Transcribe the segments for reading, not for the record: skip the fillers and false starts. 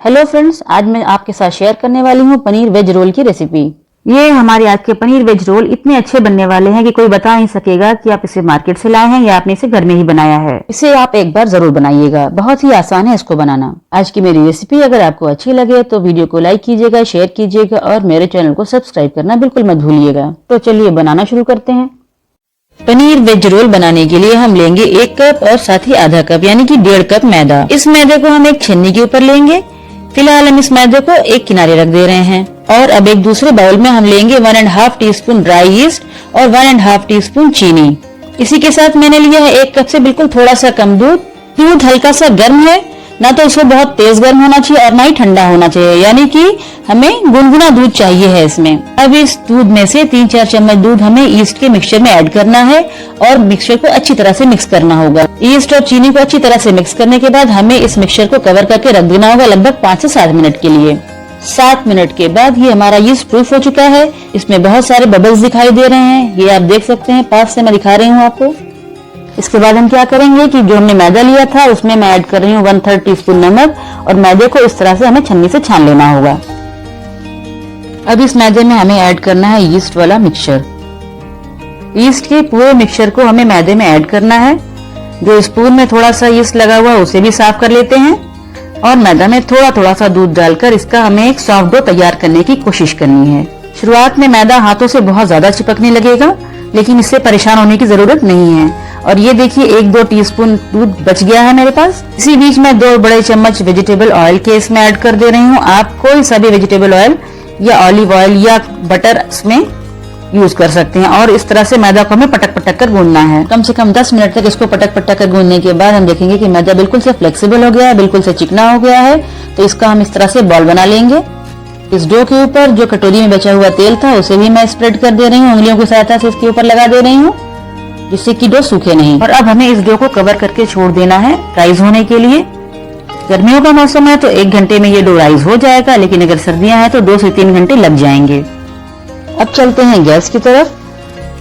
Hello friends, आज मैं आपके साथ शेयर करने वाली हूँ पनीर वेज रोल की रेसिपी। ये हमारे आज के पनीर वेज रोल इतने अच्छे बनने वाले हैं कि कोई बता नहीं सकेगा कि आप इसे मार्केट से लाए हैं या आपने इसे घर में ही बनाया है। इसे आप एक बार जरूर बनाइएगा, बहुत ही आसान है इसको बनाना। आज की मेरी रेसिपी अगर आपको अच्छी लगे तो वीडियो को लाइक कीजिएगा, शेयर कीजिएगा और मेरे चैनल को सब्सक्राइब करना बिल्कुल मत भूलिएगा। तो चलिए बनाना शुरू करते हैं। पनीर वेज रोल बनाने के लिए हम लेंगे 1 कप और साथ ही आधा कप यानी कि 1.5 कप मैदा। इस मैदे को हम एक छन्नी के ऊपर लेंगे। फिलहाल हम इस मैदे को एक किनारे रख दे रहे हैं और अब एक दूसरे बाउल में हम लेंगे 1.5 टीस्पून ड्राई ईस्ट और 1.5 टीस्पून चीनी। इसी के साथ मैंने लिया है 1 कप से बिल्कुल थोड़ा सा कम दूध। दूध हल्का सा गर्म है, ना तो इसको बहुत तेज गर्म होना चाहिए और ना ही ठंडा होना चाहिए, यानी कि हमें गुनगुना दूध चाहिए है इसमें। अब इस दूध में से 3-4 चम्मच दूध हमें ईस्ट के मिक्सचर में ऐड करना है और मिक्सचर को अच्छी तरह से मिक्स करना होगा। ईस्ट और चीनी को अच्छी तरह से मिक्स करने के बाद हमें इस मिक्सचर को कवर करके रख देना होगा लगभग 5 से 7 मिनट के लिए। 7 मिनट के बाद ये हमारा यीस्ट प्रूफ हो चुका है। इसमें बहुत सारे बबल्स दिखाई दे रहे हैं, ये आप देख सकते हैं, पास से मैं दिखा रही हूँ आपको। इसके बाद हम क्या करेंगे कि जो हमने मैदा लिया था उसमें मैं ऐड कर रही हूँ 1/3 टीस्पून नमक और मैदे को इस तरह से हमें छन्नी से छान लेना होगा। अब इस मैदे में हमें ऐड करना है यीस्ट वाला मिक्सचर। यीस्ट के पूरे मिक्सचर को हमें मैदे में ऐड करना है। जो स्पून में थोड़ा सा यीस्ट लगा हुआ उसे भी साफ कर लेते हैं और मैदा में थोड़ा थोड़ा सा दूध डालकर इसका हमें एक सॉफ्ट डो तैयार करने की कोशिश करनी है। शुरुआत में मैदा हाथों से बहुत ज्यादा चिपकने लगेगा, लेकिन इससे परेशान होने की जरूरत नहीं है। और ये देखिए 1-2 टीस्पून दूध बच गया है मेरे पास। इसी बीच में 2 बड़े चम्मच वेजिटेबल ऑयल के इसमें ऐड कर दे रही हूँ। आप कोई सा भी वेजिटेबल ऑयल या ऑलिव ऑयल या बटर इसमें यूज कर सकते हैं और इस तरह से मैदा को हमें पटक पटक कर गूंदना है। कम से कम 10 मिनट तक इसको पटक पटक कर गूंदने के बाद हम देखेंगे कि मैदा बिल्कुल से फ्लेक्सिबल हो गया है, बिल्कुल से चिकना हो गया है। तो इसका हम इस तरह से बॉल बना लेंगे। इस डो के ऊपर जो कटोरी में बचा हुआ तेल था उसे भी मैं स्प्रेड कर दे रही हूँ, उंगलियों की सहायता से इसके ऊपर लगा दे रही हूँ जिससे कि डो सूखे नहीं। और अब हमें इस डो को कवर करके छोड़ देना है राइज होने के लिए। गर्मियों का मौसम है तो 1 घंटे में ये डो राइज हो जाएगा, लेकिन अगर सर्दियां हैं तो 2 से 3 घंटे लग जाएंगे। अब चलते हैं गैस की तरफ।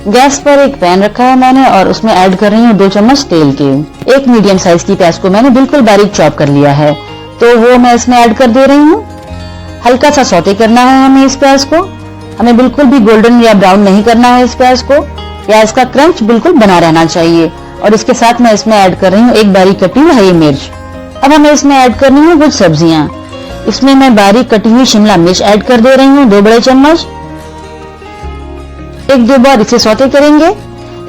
गैस पर एक पैन रखा है मैंने और उसमें ऐड कर रही हूँ 2 चम्मच तेल के। एक मीडियम साइज की प्याज को मैंने बिल्कुल बारीक चॉप कर लिया है, तो वो मैं इसमें ऐड कर दे रही हूँ। हल्का सा सौते करना है हमें इस प्याज को। हमें बिल्कुल भी गोल्डन या ब्राउन नहीं करना है इस प्याज को। प्याज का क्रंच बिल्कुल बना रहना चाहिए। और इसके साथ मैं इसमें ऐड कर रही हूँ एक बारीक कटी हुई हरी मिर्च। अब हमें इसमें ऐड करनी है कुछ सब्जियां। इसमें मैं बारीक कटी हुई शिमला मिर्च ऐड कर दे रही हूँ 2 बड़े चम्मच। 1-2 बार इसे सौते करेंगे।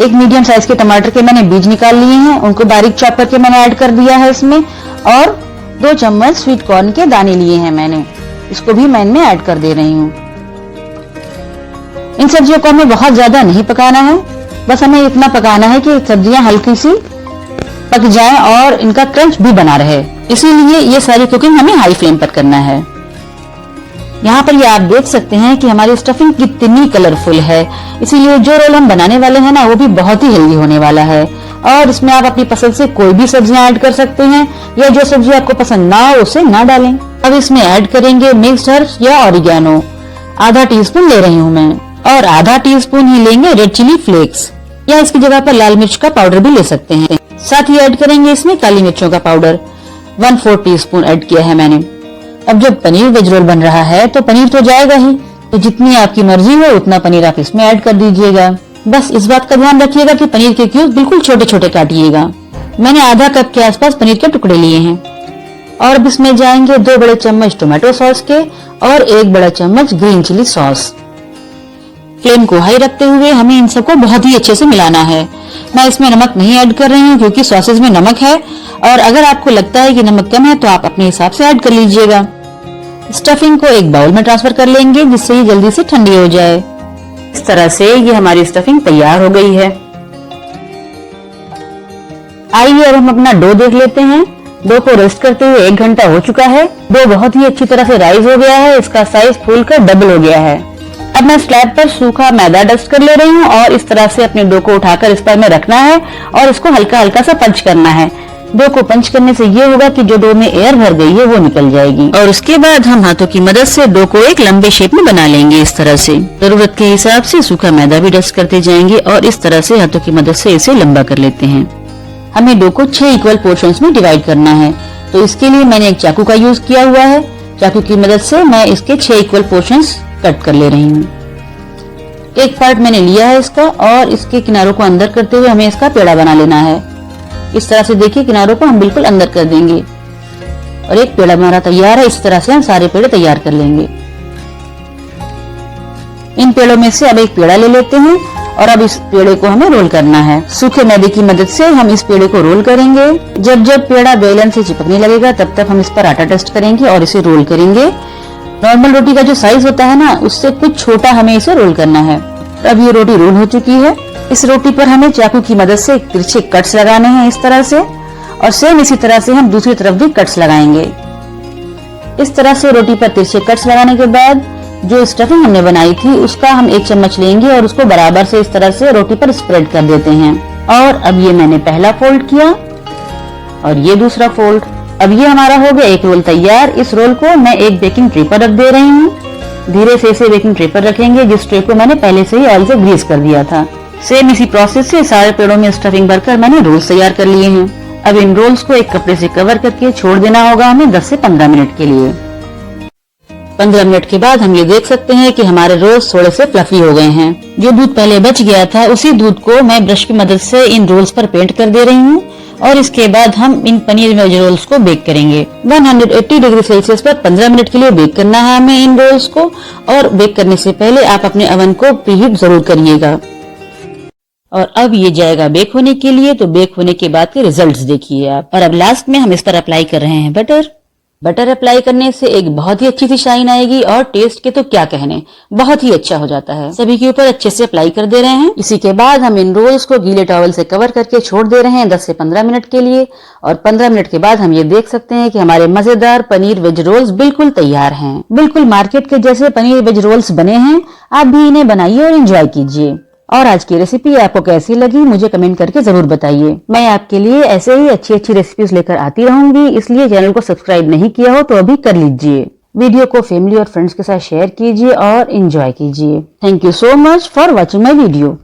एक मीडियम साइज के टमाटर के मैंने बीज निकाल लिए हैं, उनको बारीक चॉप करके मैंने ऐड कर दिया है इसमें। और 2 चम्मच स्वीट कॉर्न के दाने लिए हैं मैंने, इसको भी मैं इनमें ऐड कर दे रही हूँ। इन सब्जियों को हमें बहुत ज्यादा नहीं पकाना है, बस हमें इतना पकाना है कि सब्जियां हल्की सी पक जाएं और इनका क्रंच भी बना रहे। इसीलिए ये सारी कुकिंग हमें हाई फ्लेम पर करना है। यहाँ पर ये आप देख सकते हैं कि हमारी स्टफिंग कितनी कलरफुल है। इसीलिए जो रोल हम बनाने वाले हैं ना, वो भी बहुत ही हेल्दी होने वाला है। और इसमें आप अपनी पसंद से कोई भी सब्जियां ऐड कर सकते हैं या जो सब्जी आपको पसंद ना हो उसे ना डालें। अब इसमें ऐड करेंगे मिक्स्ड हर्ब्स या ऑरिगेनो। आधा टीस्पून ले रही हूँ मैं और आधा टीस्पून ही लेंगे रेड चिली फ्लेक्स, या इसकी जगह पर लाल मिर्च का पाउडर भी ले सकते हैं। साथ ही ऐड करेंगे इसमें काली मिर्चों का पाउडर 1/4 टीस्पून ऐड किया है मैंने। अब जब पनीर वेज रोल बन रहा है तो पनीर तो जाएगा ही, तो जितनी आपकी मर्जी हो उतना पनीर आप इसमें ऐड कर दीजिएगा। बस इस बात का ध्यान रखिएगा कि पनीर के क्यूब बिल्कुल छोटे छोटे काटिएगा। मैंने आधा कप के आसपास पनीर के टुकड़े लिए हैं। और अब इसमें जाएंगे 2 बड़े चम्मच टोमेटो सॉस के और 1 बड़ा चम्मच ग्रीन चिली सॉस। फ्लेम को हाई रखते हुए हमें इन सबको बहुत ही अच्छे से मिलाना है। मैं इसमें नमक नहीं ऐड कर रही हूँ क्योंकि सॉसेज में नमक है, और अगर आपको लगता है कि नमक कम है तो आप अपने हिसाब से ऐड कर लीजिएगा। स्टफिंग को एक बाउल में ट्रांसफर कर लेंगे जिससे ये जल्दी से ठंडी हो जाए। इस तरह से ये हमारी स्टफिंग तैयार हो गई है। आइए अब हम अपना डो देख लेते हैं। डो को रेस्ट करते हुए 1 घंटा हो चुका है। डो बहुत ही अच्छी तरह से राइज हो गया है, इसका साइज फूलकर डबल हो गया है। अब मैं स्लैब पर सूखा मैदा डस्ट कर ले रही हूँ और इस तरह से अपने डो को उठाकर इस पर में रखना है और इसको हल्का हल्का सा पंच करना है। डो को पंच करने से ये होगा कि जो डो में एयर भर गई है वो निकल जाएगी। और उसके बाद हम हाथों की मदद से डो को एक लंबे शेप में बना लेंगे। इस तरह से जरूरत के हिसाब से सूखा मैदा भी डस्ट करते जाएंगे और इस तरह से हाथों की मदद से इसे लंबा कर लेते हैं। हमें डो को 6 इक्वल पोर्शंस में डिवाइड करना है, तो इसके लिए मैंने एक चाकू का यूज किया हुआ है। चाकू की मदद से मैं इसके 6 इक्वल पोर्शंस कट कर ले रही हूँ। एक पार्ट मैंने लिया है इसका और इसके किनारों को अंदर करते हुए हमें इसका पेड़ा बना लेना है। इस तरह से देखिए किनारों को हम बिल्कुल अंदर कर देंगे और एक पेड़ा हमारा तैयार है। इस तरह से हम सारे पेड़े तैयार कर लेंगे। इन पेड़ों में से अब एक पेड़ा ले लेते हैं और अब इस पेड़े को हमें रोल करना है। सूखे मैदे की मदद से हम इस पेड़े को रोल करेंगे। जब जब पेड़ा बेलन से चिपकने लगेगा तब तक हम इस पर आटा टेस्ट करेंगे और इसे रोल करेंगे। नॉर्मल रोटी का जो साइज होता है ना, उससे कुछ छोटा हमें इसे रोल करना है। अब ये रोटी रोल हो चुकी है। इस रोटी पर हमें चाकू की मदद से तिरछे कट्स लगाने हैं इस तरह से, और सेम इसी तरह से हम दूसरी तरफ भी कट्स लगाएंगे। इस तरह से रोटी पर तिरछे कट्स लगाने के बाद जो स्टफिंग हमने बनाई थी उसका हम 1 चम्मच लेंगे और उसको बराबर से इस तरह से रोटी पर स्प्रेड कर देते हैं। और अब ये मैंने पहला फोल्ड किया और ये दूसरा फोल्ड। अब ये हमारा हो गया एक रोल तैयार। इस रोल को मैं एक बेकिंग ट्रे पर रख दे रही हूँ। धीरे से इसे बेकिंग ट्रे पर रखेंगे जिस ट्रे को मैंने पहले से ही ऑयल से ग्रीस कर दिया था। सेम इसी प्रोसेस से सारे पेड़ों में स्टफिंग भरकर मैंने रोल्स तैयार कर लिए हैं। अब इन रोल्स को एक कपड़े से कवर करके छोड़ देना होगा हमें 10 से 15 मिनट के लिए। 15 मिनट के बाद हम ये देख सकते हैं कि हमारे रोल्स थोड़े से फ्लफी हो गए हैं। जो दूध पहले बच गया था उसी दूध को मैं ब्रश की मदद से इन रोल्स पर पेंट कर दे रही हूँ और इसके बाद हम इन पनीर वेज रोल्स को बेक करेंगे। 180 डिग्री सेल्सियस पर 15 मिनट के लिए बेक करना है हमें इन रोल्स को। और बेक करने से पहले आप अपने अवन को प्रीहीट जरूर करिएगा। और अब ये जाएगा बेक होने के लिए, तो बेक होने के बाद के रिजल्ट्स देखिए आप। और अब लास्ट में हम इस पर अप्लाई कर रहे हैं बटर। बटर अप्लाई करने से एक बहुत ही अच्छी सी शाइन आएगी और टेस्ट के तो क्या कहने, बहुत ही अच्छा हो जाता है। सभी के ऊपर अच्छे से अप्लाई कर दे रहे हैं। इसी के बाद हम इन रोल्स को गीले टॉवल से कवर करके छोड़ दे रहे हैं 10 से 15 मिनट के लिए। और 15 मिनट के बाद हम ये देख सकते हैं कि हमारे मजेदार पनीर वेज रोल्स बिल्कुल तैयार हैं। बिल्कुल मार्केट के जैसे पनीर वेज रोल्स बने हैं। आप भी इन्हें बनाइए और एंजॉय कीजिए। और आज की रेसिपी आपको कैसी लगी मुझे कमेंट करके जरूर बताइए। मैं आपके लिए ऐसे ही अच्छी अच्छी रेसिपीज लेकर आती रहूंगी, इसलिए चैनल को सब्सक्राइब नहीं किया हो तो अभी कर लीजिए। वीडियो को फैमिली और फ्रेंड्स के साथ शेयर कीजिए और एंजॉय कीजिए। Thank you so much for watching my video.